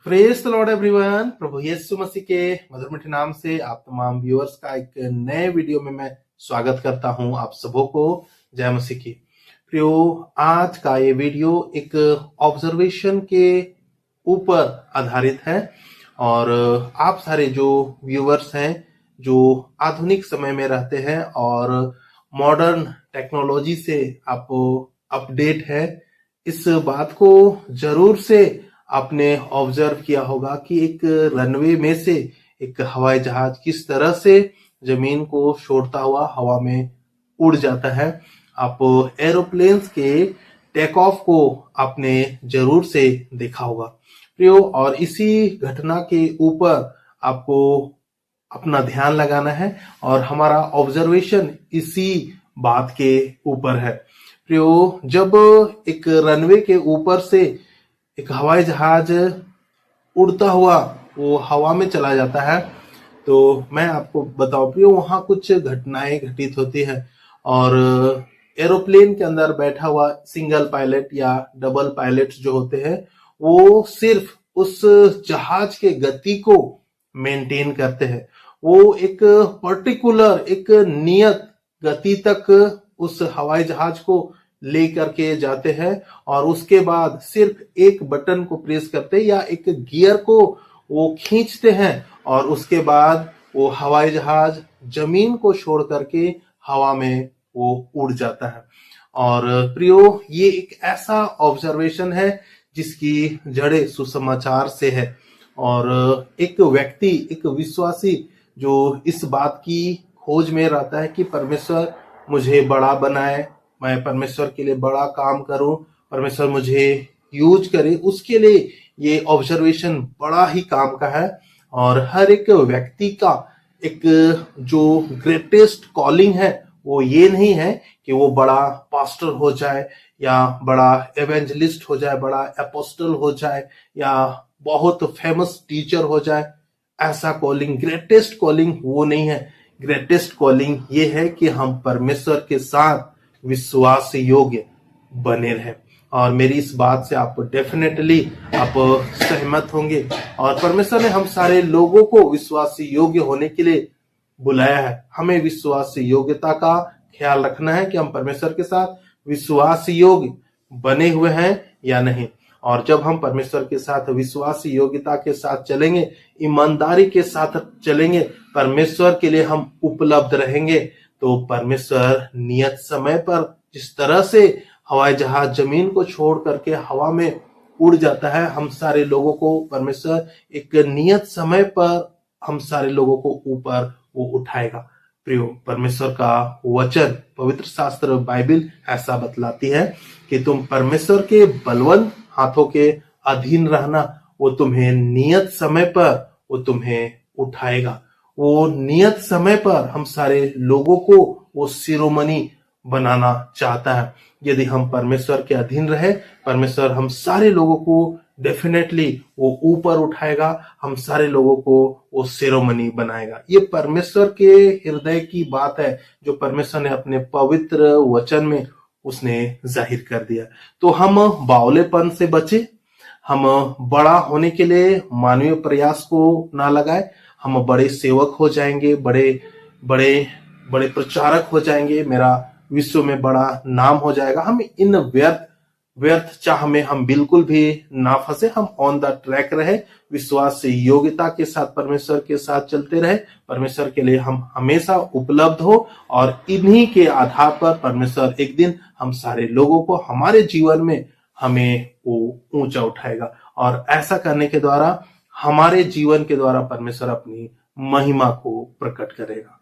Praise the lord everyone. प्रभु यीशु मसीह के मधुर मीठे नाम से आप तमाम व्यूअर्स का एक नए वीडियो में मैं स्वागत करता हूं। आप सबों को जय मसीह की। प्रियो, आज का ये वीडियो एक ऑब्जर्वेशन के ऊपर आधारित है और आप सारे जो व्यूअर्स हैं जो आधुनिक समय में रहते हैं और मॉडर्न टेक्नोलॉजी से आप अपडेट है, इस बात को जरूर से आपने ऑब्जर्व किया होगा कि एक रनवे में से एक हवाई जहाज किस तरह से जमीन को छोड़ता हुआ हवा में उड़ जाता है। आप एरोप्लेन्स के टेक ऑफ को आपने जरूर से देखा होगा प्रियो, और इसी घटना के ऊपर आपको अपना ध्यान लगाना है और हमारा ऑब्जर्वेशन इसी बात के ऊपर है। प्रियो, जब एक रनवे के ऊपर से एक हवाई जहाज उड़ता हुआ वो हवा में चला जाता है तो मैं आपको बताऊं प्रियो, वहां कुछ घटनाएं घटित होती है और एरोप्लेन के अंदर बैठा हुआ सिंगल पायलट या डबल पायलट जो होते हैं वो सिर्फ उस जहाज के गति को मेंटेन करते हैं। वो एक पर्टिकुलर एक नियत गति तक उस हवाई जहाज को लेकर के जाते हैं और उसके बाद सिर्फ एक बटन को प्रेस करते हैं या एक गियर को वो खींचते हैं और उसके बाद वो हवाई जहाज जमीन को छोड़ करके हवा में वो उड़ जाता है। और प्रियो, ये एक ऐसा ऑब्जर्वेशन है जिसकी जड़ें सुसमाचार से है और एक व्यक्ति, एक विश्वासी जो इस बात की खोज में रहता है कि परमेश्वर मुझे बड़ा बनाए, मैं परमेश्वर के लिए बड़ा काम करूं, परमेश्वर मुझे यूज करे, उसके लिए ये ऑब्जर्वेशन बड़ा ही काम का है। और हर एक व्यक्ति का एक जो ग्रेटेस्ट कॉलिंग है वो ये नहीं है कि वो बड़ा पास्टर हो जाए या बड़ा एवेंजलिस्ट हो जाए, बड़ा एपोस्टल हो जाए या बहुत फेमस टीचर हो जाए। ऐसा कॉलिंग, ग्रेटेस्ट कॉलिंग वो नहीं है। ग्रेटेस्ट कॉलिंग ये है कि हम परमेश्वर के साथ विश्वास योग्य बने रहे। और मेरी इस बात से आप डेफिनेटली आप सहमत होंगे। और परमेश्वर ने हम सारे लोगों को विश्वास योग्य होने के लिए बुलाया है। हमें विश्वास योग्यता का ख्याल रखना है कि हम परमेश्वर के साथ विश्वास योग्य बने हुए हैं या नहीं। और जब हम परमेश्वर के साथ विश्वास योग्यता के साथ चलेंगे, ईमानदारी के साथ चलेंगे, परमेश्वर के लिए हम उपलब्ध रहेंगे, तो परमेश्वर नियत समय पर जिस तरह से हवाई जहाज जमीन को छोड़ करके हवा में उड़ जाता है, हम सारे लोगों को परमेश्वर एक नियत समय पर हम सारे लोगों को ऊपर वो उठाएगा। प्रियो, परमेश्वर का वचन, पवित्र शास्त्र बाइबल ऐसा बतलाती है कि तुम परमेश्वर के बलवंत हाथों के अधीन रहना, वो तुम्हें नियत समय पर वो तुम्हें उठाएगा। वो नियत समय पर हम सारे लोगों को वो शिरोमणि बनाना चाहता है। यदि हम परमेश्वर के अधीन रहे, परमेश्वर हम सारे लोगों को डेफिनेटली वो ऊपर उठाएगा, हम सारे लोगों को वो शिरोमणि बनाएगा। ये परमेश्वर के हृदय की बात है जो परमेश्वर ने अपने पवित्र वचन में उसने जाहिर कर दिया। तो हम बावलेपन से बचे, हम बड़ा होने के लिए मानवीय प्रयास को ना लगाए। हम बड़े सेवक हो जाएंगे, बड़े बड़े बड़े प्रचारक हो जाएंगे, मेरा विश्व में बड़ा नाम हो जाएगा। हम इन व्यर्थ चाह में हम बिल्कुल भी ना फंसे। हम ऑन द ट्रैक रहे, विश्वास से योग्यता के साथ परमेश्वर के साथ चलते रहे, परमेश्वर के लिए हम हमेशा उपलब्ध हो और इन्हीं के आधार पर परमेश्वर एक दिन हम सारे लोगों को हमारे जीवन में हमें वो ऊंचा उठाएगा। और ऐसा करने के द्वारा, हमारे जीवन के द्वारा परमेश्वर अपनी महिमा को प्रकट करेगा।